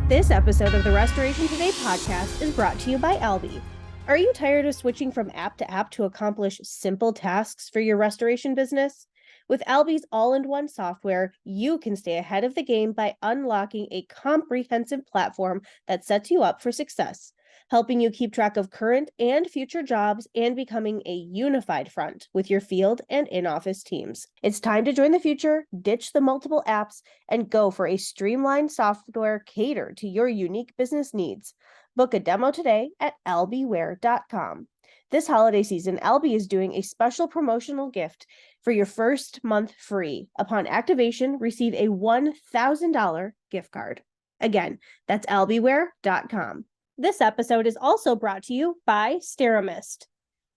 This episode of the Restoration Today podcast is brought to you by Albi. Are you tired of switching from app to app to accomplish simple tasks for your restoration business? With Albi's all-in-one software, you can stay ahead of the game by unlocking a comprehensive platform that sets you up for success, helping you keep track of current and future jobs and becoming a unified front with your field and in-office teams. It's time to join the future, ditch the multiple apps, and go for a streamlined software catered to your unique business needs. Book a demo today at albiware.com. This holiday season, Albi is doing a special promotional gift for your first month free. Upon activation, receive a $1,000 gift card. Again, that's albiware.com. This episode is also brought to you by SteraMist.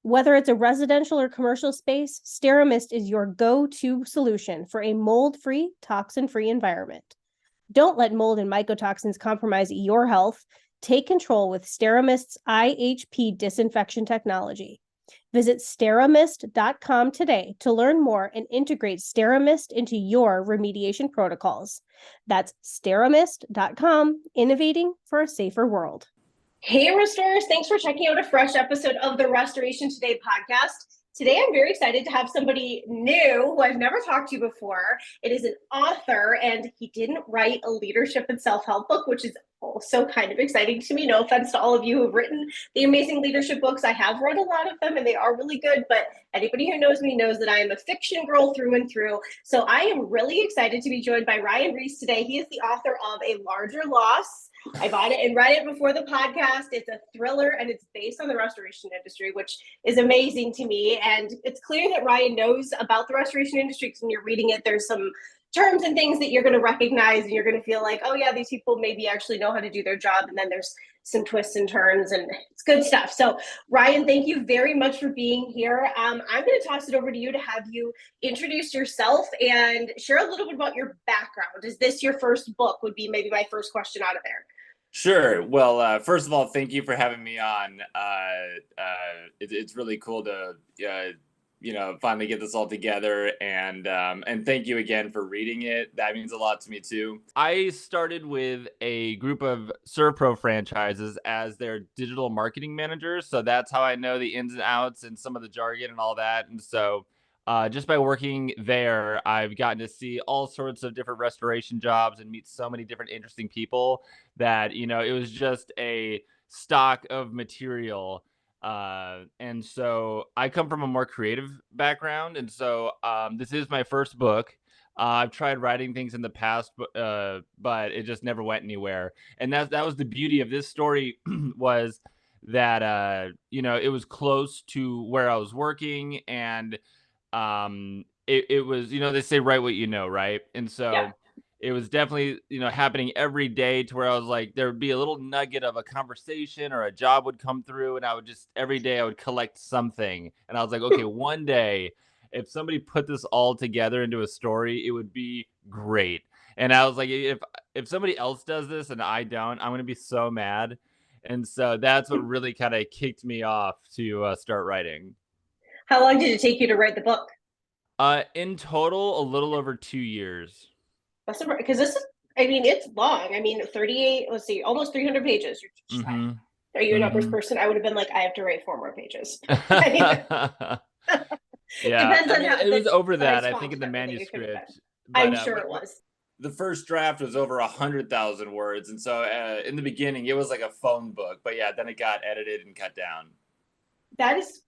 Whether it's a residential or commercial space, SteraMist is your go-to solution for a mold-free, toxin-free environment. Don't let mold and mycotoxins compromise your health. Take control with SteraMist's IHP disinfection technology. Visit steramist.com today to learn more and integrate SteraMist into your remediation protocols. That's steramist.com, innovating for a safer world. Hey, restorers, thanks for checking out a fresh episode of the Restoration Today podcast. Today, I'm very excited to have somebody new who I've never talked to before. It is an author, and he didn't write a leadership and self-help book, which is also kind of exciting to me. No offense to all of you who have written the amazing leadership books. I have read a lot of them, and they are really good, but anybody who knows me knows that I am a fiction girl through and through. So I am really excited to be joined by Ryan Reese today. He is the author of A Larger Loss. I bought it and read it before the podcast. It's a thriller, and it's based on the restoration industry, which is amazing to me. And it's clear that Ryan knows about the restoration industry, because when you're reading it, there's some terms and things that you're going to recognize, and you're going to feel like, oh yeah, these people maybe actually know how to do their job. And then there's some twists and turns, and it's good stuff. So Ryan, thank you very much for being here. I'm going to toss it over to you to have you introduce yourself and share a little bit about your background. Is this your first book, would be maybe my first question out of there. Sure. Well, first of all, thank you for having me on. It's really cool to, finally get this all together, and thank you again for reading it. That means a lot to me too. I started with a group of ServPro franchises as their digital marketing managers, so that's how I know the ins and outs and some of the jargon and all that. And so just by working there, I've gotten to see all sorts of different restoration jobs and meet so many different interesting people that, it was just a stock of material. And so I come from a more creative background. And so this is my first book. I've tried writing things in the past, but it just never went anywhere. And that was the beauty of this story was that, it was close to where I was working, and it was, they say write what you know, right? And so Yeah. it was definitely, happening every day, to where I was like, there would be a little nugget of a conversation or a job would come through, and I would just, every day I would collect something. And I was like, okay, one day, if somebody put this all together into a story, it would be great. And I was like, if somebody else does this and I don't, I'm going to be so mad. And so that's what really kind of kicked me off to start writing. How long did it take you to write the book? In total, a little over 2 years. That's because this is, it's long. 38, let's see, almost 300 pages. Mm-hmm. Are you a numbers person? I would have been like, I have to write 4 more pages. Yeah, Depends on how it was over that, I think, in the manuscript. I'm sure it was. The first draft was over 100,000 words, and so in the beginning, it was like a phone book. But yeah, then it got edited and cut down. That is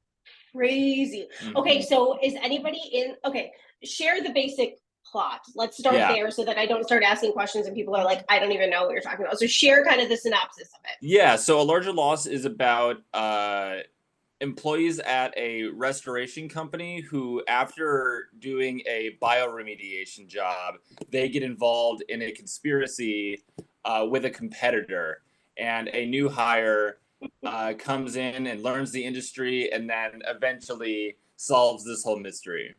crazy. Mm-hmm. Okay, so is anybody in? Okay, share the basic plot. Let's start there, so that I don't start asking questions and people are like, I don't even know what you're talking about. So share kind of the synopsis of it. Yeah, so A Larger Loss is about employees at a restoration company who, after doing a bioremediation job, they get involved in a conspiracy with a competitor, and a new hire comes in and learns the industry, and then eventually solves this whole mystery.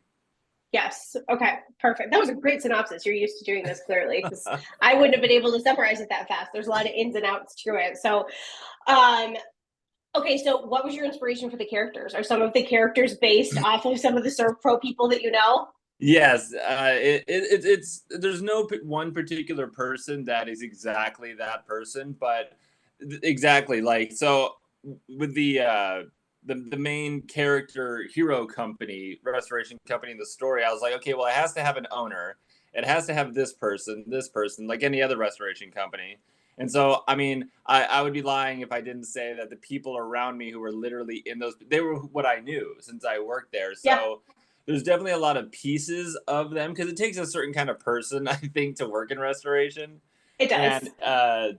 Yes. Okay. Perfect. That was a great synopsis. You're used to doing this, clearly, because I wouldn't have been able to summarize it that fast. There's a lot of ins and outs to it. So, okay. So what was your inspiration for the characters? Are some of the characters based off of some of the ServPro people that you know? Yes, it's there's no one particular person that is exactly that person, but exactly like so with the main character hero company, restoration company in the story, I was like, okay, well, it has to have an owner, it has to have this person, like any other restoration company. And so, I mean, I would be lying if I didn't say that the people around me who were literally in those, they were what I knew since I worked there. Yeah, So there's definitely a lot of pieces of them because it takes a certain kind of person, I think, to work in restoration. it And does.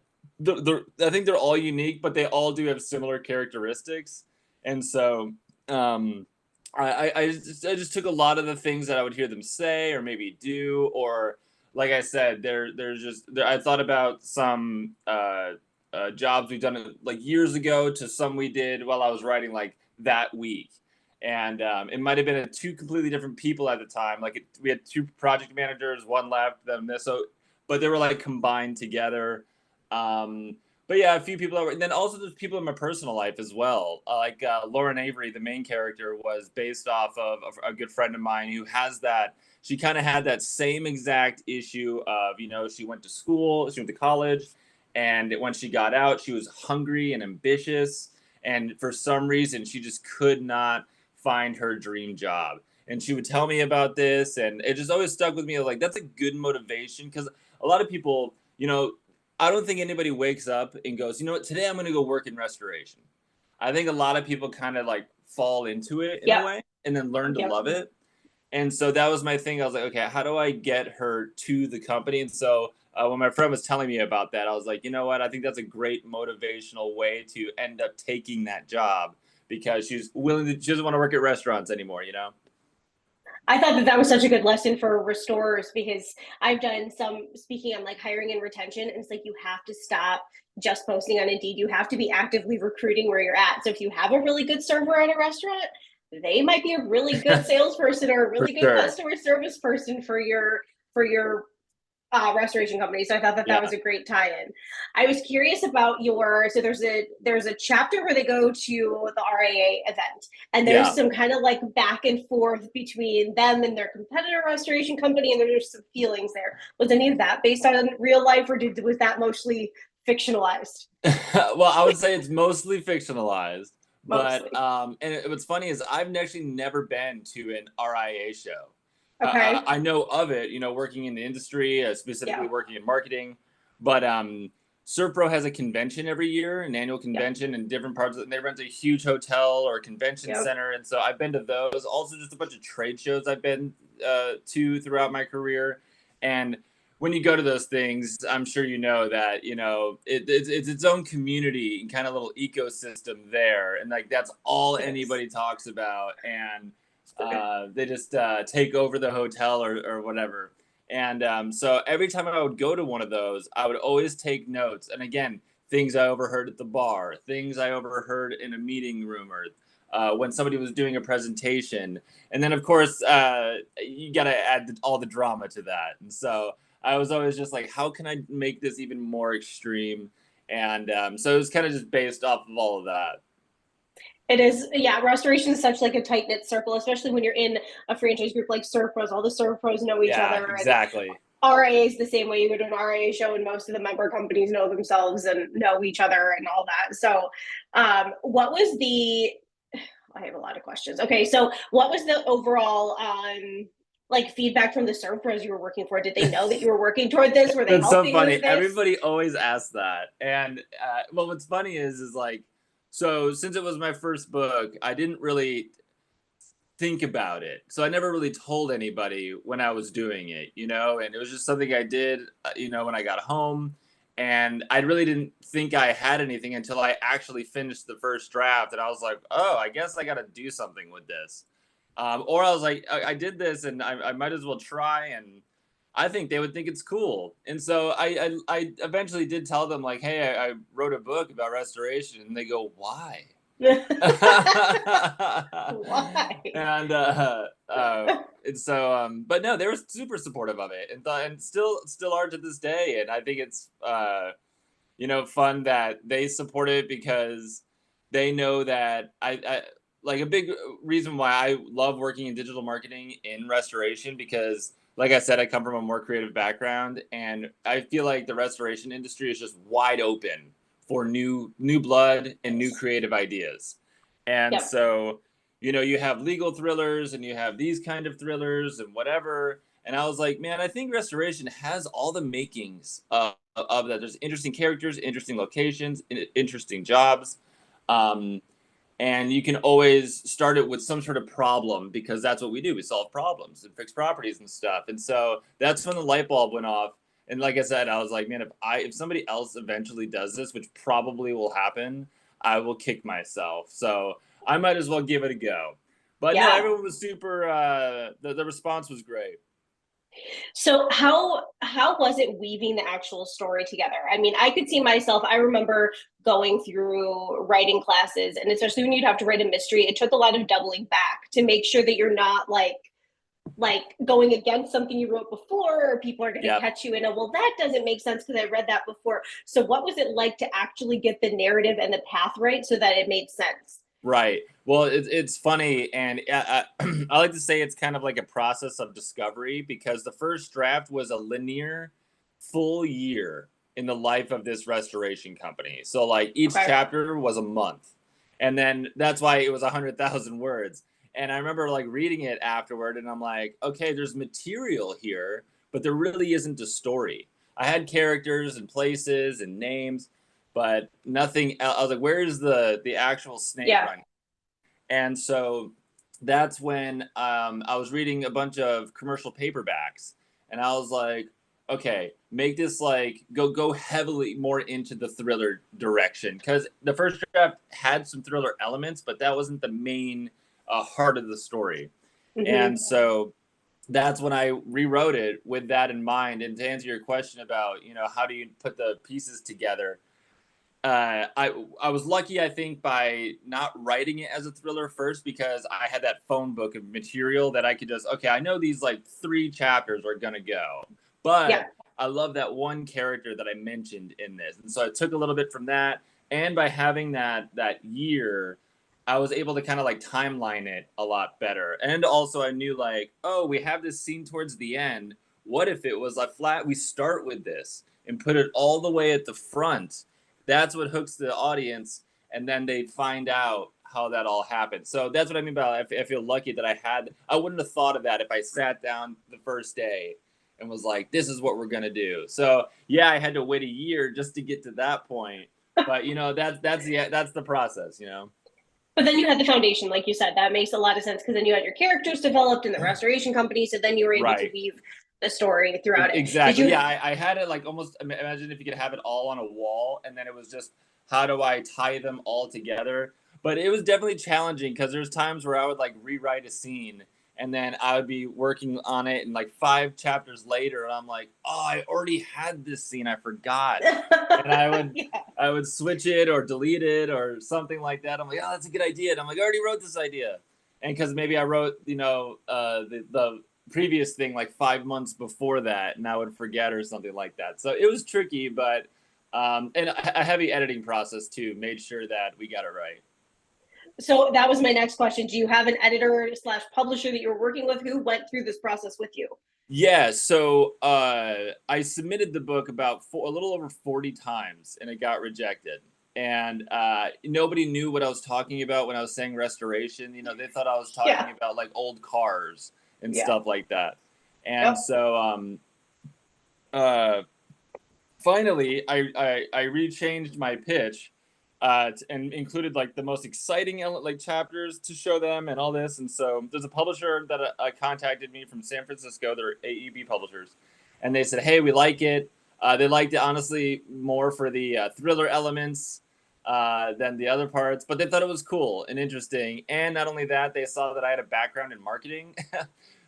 I think they're all unique, but they all do have similar characteristics. And so um, I just took a lot of the things that I would hear them say or maybe do, or like I said, I thought about some jobs we've done like years ago to some we did while I was writing like that week, and it might have been two completely different people at the time. Like we had two project managers, one left, then this, so but they were like combined together. Um, but yeah, a few people and then also there's people in my personal life as well. Like Lauren Avery, the main character, was based off of a good friend of mine who has that. She kind of had that same exact issue of, she went to school, she went to college, and when she got out, she was hungry and ambitious, and for some reason, she just could not find her dream job. And she would tell me about this, and it just always stuck with me. Like that's a good motivation because a lot of people, I don't think anybody wakes up and goes, you know what, today I'm going to go work in restoration. I think a lot of people kind of like fall into it in a Yep. way and then learn to Yep. love it. And so that was my thing. I was like, okay, how do I get her to the company? And so when my friend was telling me about that, I was like, you know what? I think that's a great motivational way to end up taking that job because she doesn't want to work at restaurants anymore. I thought that that was such a good lesson for restorers because I've done some speaking on like hiring and retention, and it's like you have to stop just posting on Indeed. You have to be actively recruiting where you're at. So if you have a really good server at a restaurant, they might be a really good salesperson or a For really good sure. customer service person for your restoration company. So I thought that that Yeah. was a great tie-in. I was curious about so there's a chapter where they go to the RAA event, and there's Yeah. some kind of like back and forth between them and their competitor restoration company, and there's some feelings there. Was any of that based on real life, or was that mostly fictionalized? Well, I would say it's mostly fictionalized, but Mostly. what's funny is I've actually never been to an RIA show. Okay. I know of it, working in the industry, specifically Yeah. working in marketing, but Serpro has a convention every year, an annual Yep. convention in different parts, and they rent a huge hotel or convention Yep. center, and so I've been to those. Also, just a bunch of trade shows I've been to throughout my career, and when you go to those things, I'm sure you know that it's its own community and kind of little ecosystem there, and like that's all It is. anybody talks about, and they just take over the hotel or whatever. And so every time I would go to one of those, I would always take notes. And again, things I overheard at the bar, things I overheard in a meeting room, or when somebody was doing a presentation. And then, of course, you got to add all the drama to that. And so I was always just like, how can I make this even more extreme? And so it was kind of just based off of all of that. It is, yeah. Restoration is such like a tight knit circle, especially when you're in a franchise group like Serve Pros. All the Serve Pros know each Yeah, other, and exactly. RIA is the same way. You go to an RIA show, and most of the member companies know themselves and know each other and all that. So, what was the? I have a lot of questions. Okay, so what was the overall like feedback from the Serve Pros you were working for? Did they know that you were working toward this? Were they That's so helping funny. with this? Everybody always asks that. And well, what's funny is like, so since it was my first book, I didn't really think about it. So I never really told anybody when I was doing it, and it was just something I did, when I got home. And I really didn't think I had anything until I actually finished the first draft. And I was like, oh, I guess I got to do something with this. Or I was like, I did this and I might as well try. And I think they would think it's cool. And so I eventually did tell them, like, hey, I wrote a book about restoration. And they go, why? Why? and and so but no, they were super supportive of it, and still are to this day. And I think it's fun that they support it because they know that I like a big reason why I love working in digital marketing in restoration, because like I said, I come from a more creative background, and I feel like the restoration industry is just wide open for new blood and new creative ideas. And Yep. so, you have legal thrillers and you have these kind of thrillers and whatever. And I was like, man, I think restoration has all the makings of that. There's interesting characters, interesting locations, interesting jobs. Um, and you can always start it with some sort of problem, because that's what we do. We solve problems and fix properties and stuff. And so that's when the light bulb went off. And like I said, I was like, man, if somebody else eventually does this, which probably will happen, I will kick myself. So I might as well give it a go. But no, Yeah. everyone was super. The response was great. So how was it weaving the actual story together? I mean, I could see myself. I remember going through writing classes, and especially when you'd have to write a mystery, it took a lot of doubling back to make sure that you're not like going against something you wrote before, or people are going to Yep. catch you in a, well, that doesn't make sense because I read that before. So what was it like to actually get the narrative and the path right so that it made sense? Right. Well, it's funny, and I like to say it's kind of like a process of discovery, because the first draft was a linear, full year in the life of this restoration company. So like each Okay. chapter was a month, and then that's why it was 100,000 words. And I remember like reading it afterward, and I'm like, okay, there's material here, but there really isn't a story. I had characters and places and names, but nothing else. I was like, where's the actual snake Yeah. run? And so that's when I was reading a bunch of commercial paperbacks, and I was like, okay, make this like go heavily more into the thriller direction, because the first draft had some thriller elements, but that wasn't the main heart of the story. And Mm-hmm. so that's when I rewrote it with that in mind. And to answer your question about how do you put the pieces together, I was lucky, I think, by not writing it as a thriller first, because I had that phone book of material that I could just, okay, I know these like 3 chapters are gonna go, Yeah. but I love that one character that I mentioned in this, and so I took a little bit from that, and by having that year, I was able to kind of like timeline it a lot better, and also I knew like, oh, we have this scene towards the end. What if it was a flat? We start with this and put it all the way at the front. That's what hooks the audience, and then they find out how that all happened. So that's what I mean by I feel lucky that I wouldn't have thought of that if I sat down the first day and was like, this is what we're gonna do. So yeah, I had to wait a year just to get to that point, but that's the process. But then you had the foundation, like you said, that makes a lot of sense because then you had your characters developed in the restoration company, so then you were able to Right. weave the story throughout it. Did Exactly. you? Yeah, I had it like almost imagine if you could have it all on a wall, and then it was just how do I tie them all together? But it was definitely challenging, because there's times where I would like rewrite a scene, and then I would be working on it, and like 5 chapters later, and I'm like, oh, I already had this scene, I forgot. And Yeah. I would switch it or delete it or something like that. I'm like, oh, that's a good idea. And I'm like, I already wrote this idea. And because maybe I wrote, the previous thing like 5 months before that, and I would forget or something like that. So it was tricky, but and a heavy editing process too made sure that we got it right. So that was my next question. Do you have an editor slash publisher that you're working with who went through this process with you? Yeah, so I submitted the book about a little over 40 times, and it got rejected. And nobody knew what I was talking about when I was saying restoration. They thought I was Yeah. talking about like old cars and Yeah. stuff like that. And Yep. so uh, finally, I rechanged my pitch, and included like the most exciting like chapters to show them and all this. And so there's a publisher that contacted me from San Francisco. They're AEB publishers, and they said, "Hey, we like it." They liked it honestly more for the thriller elements than the other parts, but they thought it was cool and interesting. And not only that, they saw that I had a background in marketing.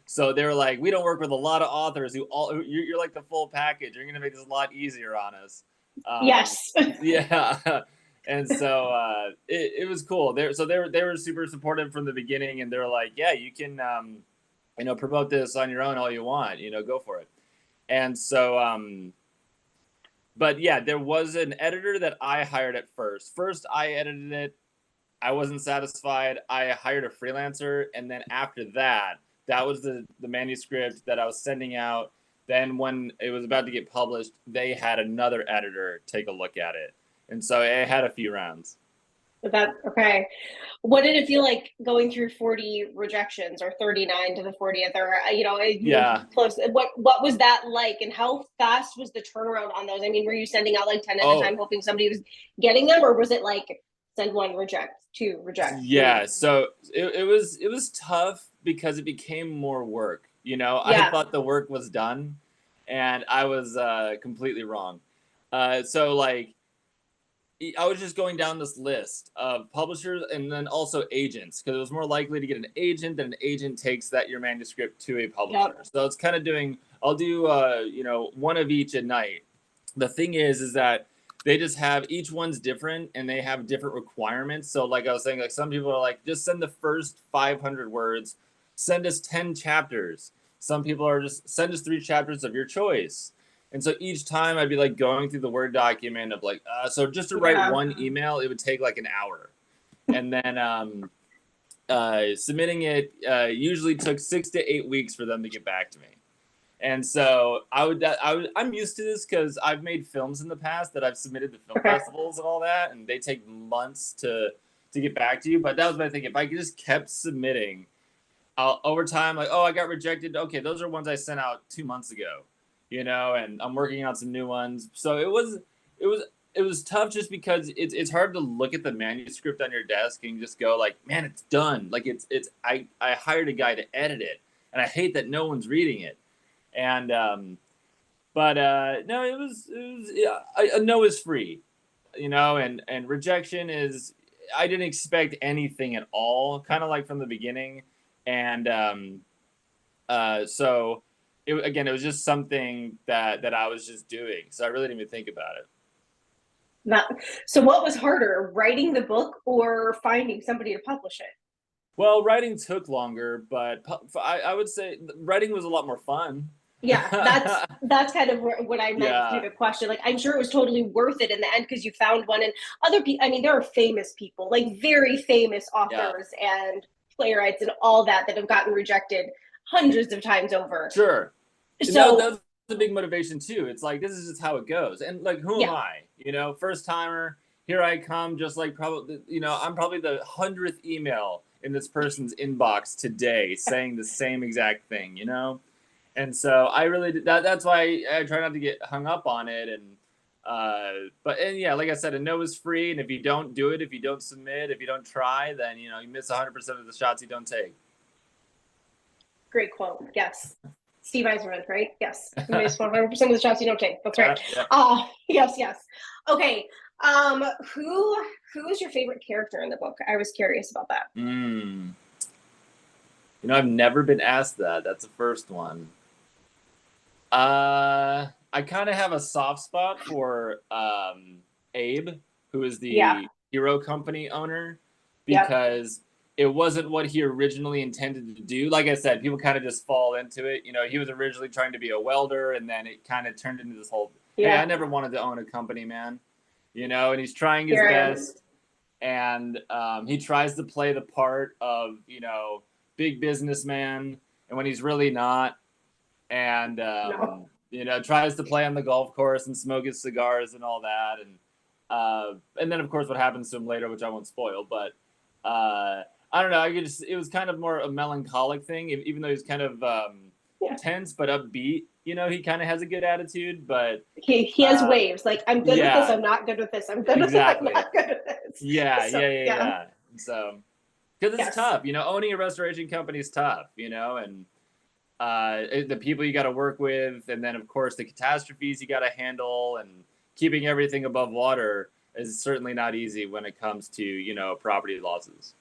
So they were like, "We don't work with a lot of authors you're like the full package. You're gonna make this a lot easier on us." Um, Yes. yeah, and so it was cool. They were super supportive from the beginning, and they were like, "Yeah, you can promote this on your own all you want. Go for it." And so but yeah, there was an editor that I hired at first. First, I edited it, I wasn't satisfied. I hired a freelancer, and then after that, that was the manuscript that I was sending out. Then when it was about to get published, they had another editor take a look at it, and so it had a few rounds. That okay. What did it feel like going through 40 rejections or 39 to the 40th or you were Yeah. close. What was that like and how fast was the turnaround on those? I mean, were you sending out like 10 at a time Oh, hoping somebody was getting them or was it like send one, reject, two, reject, yeah. three? So it was tough because it became more work. I Yeah. thought the work was done, and I was completely wrong. So like I was just going down this list of publishers and then also agents because it was more likely to get an agent than an agent takes that your manuscript to a publisher. Yep. So it's kind of doing. I'll do one of each at night. The thing is that they just have each one's different and they have different requirements. So like I was saying, like some people are like just send the first 500 words, send us 10 chapters. Some people are just send us 3 chapters of your choice. And so each time I'd be like going through the Word document of like, so just to write Yeah. one email, it would take like an hour. And then submitting it usually took 6 to 8 weeks for them to get back to me. And so I'm used to this because I've made films in the past that I've submitted to film Okay. festivals and all that, and they take months to get back to you. But that was my thing. If I just kept submitting, over time, like, oh, I got rejected. Okay, those are ones I sent out 2 months ago, and I'm working on some new ones. So it was it was tough just because it's hard to look at the manuscript on your desk and just go like, man, it's done. Like it's I hired a guy to edit it, and I hate that no one's reading it. And but no, it was yeah, a no is free, and rejection is I didn't expect anything at all, kind of like from the beginning, and so it was just something that I was just doing, so I really didn't even think about it. Not, so what was harder, writing the book or finding somebody to publish it? Well, writing took longer, but I would say writing was a lot more fun. Yeah, that's kind of what I meant through Yeah, the question. Like, I'm sure it was totally worth it in the end because you found one. And other people, I mean, there are famous people, like very famous yeah. authors and playwrights and all that that have gotten rejected hundreds of times over. Sure. And that So, was the big motivation too. It's like this is just how it goes. And like who am yeah, I? First timer, here I come, just like probably I'm probably the 100th email in this person's inbox today saying the same exact thing. And so I really that's why I try not to get hung up on it and but yeah, like I said, a no is free, and if you don't do it, if you don't submit, if you don't try, then you miss 100% of the shots you don't take. great quote. Yes. Steve Eiserman, right? Yes. You miss 100% of the shots you don't take. That's right. Yeah. Yes, yes. Okay. Who is your favorite character in the book? I was curious about that. I've never been asked that. That's the first one. I kind of have a soft spot for Abe, who is Yeah. the hero company owner, Yep. because it wasn't what he originally intended to do. Like I said, people kind of just fall into it. He was originally trying to be a welder, and then it kind of turned into this whole, hey, I Yeah. never wanted to own a company, man. And he's trying his Here I am. best, and he tries to play the part of, big businessman, and when he's really not, and No. tries to play on the golf course and smoke his cigars and all that, and then of course what happens to him later, which I won't spoil, but I don't know. It was kind of more a melancholic thing, even though he's kind of Yeah. tense but upbeat. He kind of has a good attitude, but He has waves. Like, I'm good with this. yeah, I'm not good with this. I'm good with this. I'm exactly. not good with this. Yeah, So, yeah, yeah, yeah. yeah. So, because it's Yes. tough, owning a restoration company is tough, and the people you got to work with, and then of course the catastrophes you got to handle, and keeping everything above water is certainly not easy when it comes to property losses.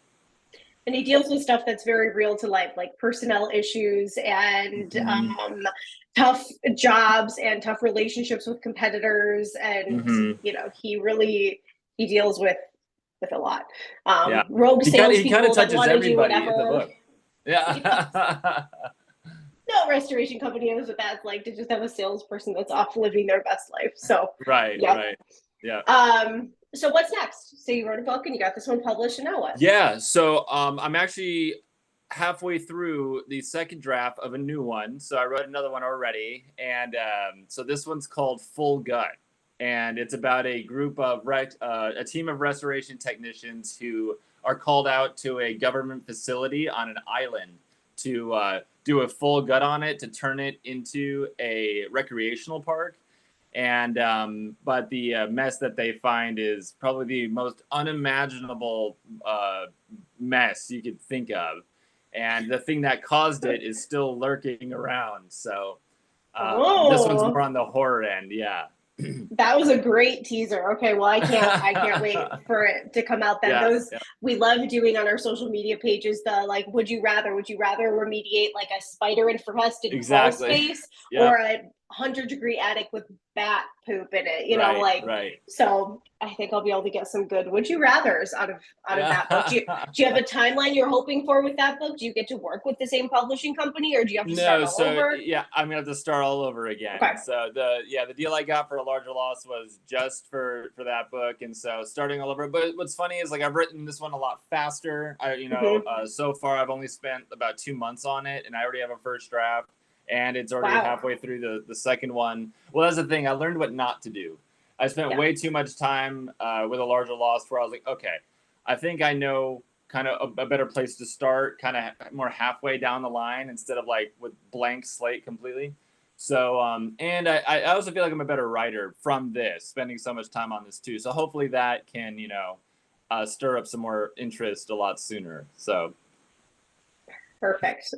And he deals with stuff that's very real to life, like personnel issues and Mm-hmm. tough jobs and tough relationships with competitors. And Mm-hmm. he deals with a lot. Yeah, Rogue he kind of salespeople that touches want to do everybody in the whatever. book. Yes. Yeah. No restoration company knows what that's like to just have a salesperson that's off living their best life. So, Right, yep. right. Yeah. So what's next? So you wrote a book and you got this one published, and now what? Yeah, so I'm actually halfway through the second draft of a new one. So I wrote another one already, and so this one's called Full Gut, and it's about a group of a team of restoration technicians who are called out to a government facility on an island to do a full gut on it to turn it into a recreational park. And but the mess that they find is probably the most unimaginable mess you could think of, and the thing that caused it is still lurking around. So this one's more Oh, on the horror end. Yeah. that was a great teaser. Okay, well, I can't wait for it to come out then. Yeah, Those yeah, we love doing on our social media pages, the like, would you rather remediate like a spider infested crawl exactly. space or Yep. a 100-degree attic with bat poop in it? Right, Like, right. so I think I'll be able to get some good would you rather's out of that book. Do Yeah. you have a timeline you're hoping for with that book? Do you get to work with the same publishing company, or do you have to start No, all so over? yeah, I'm gonna have to start all over again. Okay. So the deal I got for A Larger Loss was just for that book, and so starting all over. But what's funny is like I've written this one a lot faster. Hmm. So far I've only spent about 2 months on it, and I already have a first draft, and it's already Wow. halfway through the second one. Well, that's the thing. I learned what not to do. I spent Yeah. way too much time with A Larger Loss, where I was like, okay, I think I know kind of a better place to start, kind of more halfway down the line instead of like with blank slate completely. So, and I also feel like I'm a better writer from this, spending so much time on this too. So hopefully that can, stir up some more interest a lot sooner. So, Perfect.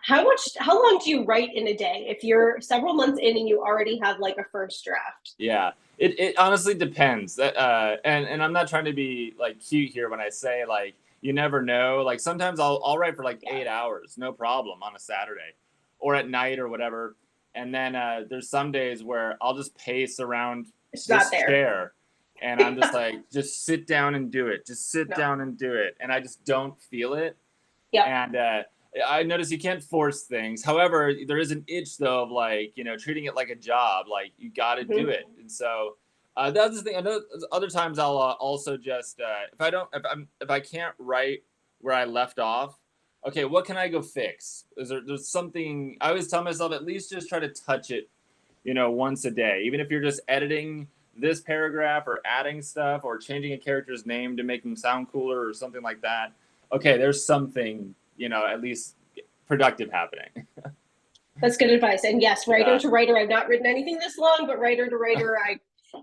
How long do you write in a day? If you're several months in and you already have like a first draft. yeah, it honestly depends. And I'm not trying to be like cute here when I say like you never know. Like sometimes I'll write for like Yeah. 8 hours, no problem, on a Saturday, or at night or whatever. And then there's some days where I'll just pace around It's not this there. chair, and I'm just like, just sit down and do it. Just sit No. down and do it, and I just don't feel it. Yep. And I notice you can't force things. However, there is an itch though of like treating it like a job. Like you got to do Hmm. it. And so that's the thing. I know other times I'll also just if I can't write where I left off. Okay, what can I go fix? There's something I always tell myself, at least just try to touch it, once a day, even if you're just editing this paragraph or adding stuff or changing a character's name to make them sound cooler or something like that. Okay, there's something, at least productive happening. That's good advice. And yes, writer Yeah. to writer, I've not written anything this long, but writer to writer,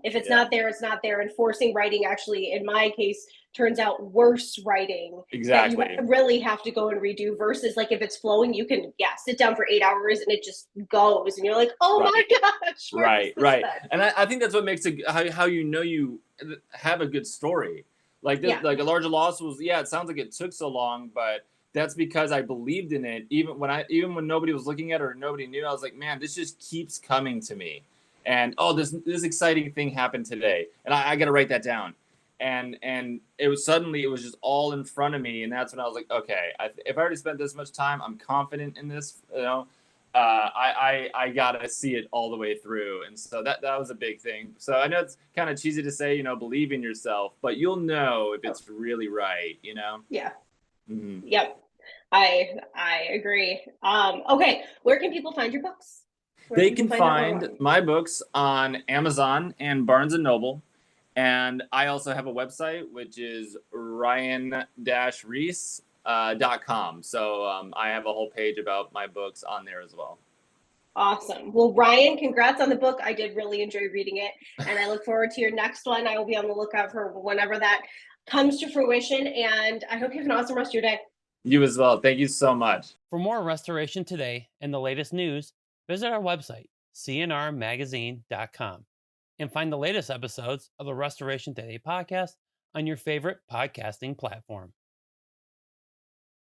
if it's Yeah. not there, it's not there. And forcing writing actually, in my case, turns out worse writing that you Exactly. really have to go and redo versus like if it's flowing, you can sit down for 8 hours and it just goes and you're like, oh my Right. gosh, where has Right. this Right. been? And I think that's what makes it how you have a good story. Like this, Yeah. like A Larger Loss was, yeah, it sounds like it took so long, but that's because I believed in it. Even when nobody was looking at it or nobody knew, I was like, man, this just keeps coming to me. And oh, this exciting thing happened today. And I got to write that down. And it was just all in front of me. And that's when I was like, okay, if I already spent this much time, I'm confident in this, I gotta see it all the way through, and so that was a big thing. So I know it's kind of cheesy to say, believe in yourself, but you'll know if Oh, it's really right. yeah. Mhm. Yep. I agree. Okay. Where can people find your books? Where They can people can find number find one? my books on Amazon and Barnes and Noble, and I also have a website which is ryan-reese.com. So I have a whole page about my books on there as well. Awesome. Well, Ryan, congrats on the book. I did really enjoy reading it, and I look forward to your next one. I will be on the lookout for whenever that comes to fruition, and I hope you have an awesome rest of your day. You as well. Thank you so much. For more Restoration Today and the latest news, visit our website, cnrmagazine.com, and find the latest episodes of the Restoration Today podcast on your favorite podcasting platform.